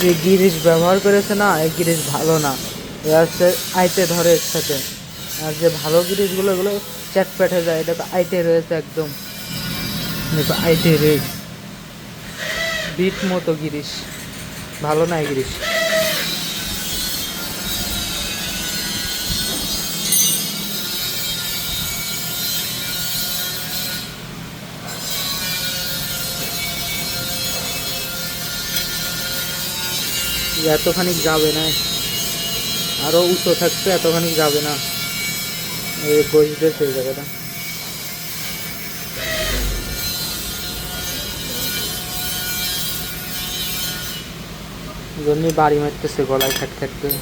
যে গিরিশ ব্যবহার করেছে না, এই গিরিশ ভালো না। এ হচ্ছে আইতে ধরে এর সাথে। আর যে ভালো গিরিশগুলো এগুলো চ্যাটপ্যাটে যায়, এটা তো আইতে রয়েছে একদম। দেখো আইতে রয়েছে বিট মতো গিরিশ, ভালো না এই গিরিশ। এতখানি যাবে না, আরো উঁচু থাকছে, এতখানি যাবে না। এই বসবে সেই জায়গাটা। জন্য বাড়ি মারতেছে গলায় খ্যাট খ্যাট করে।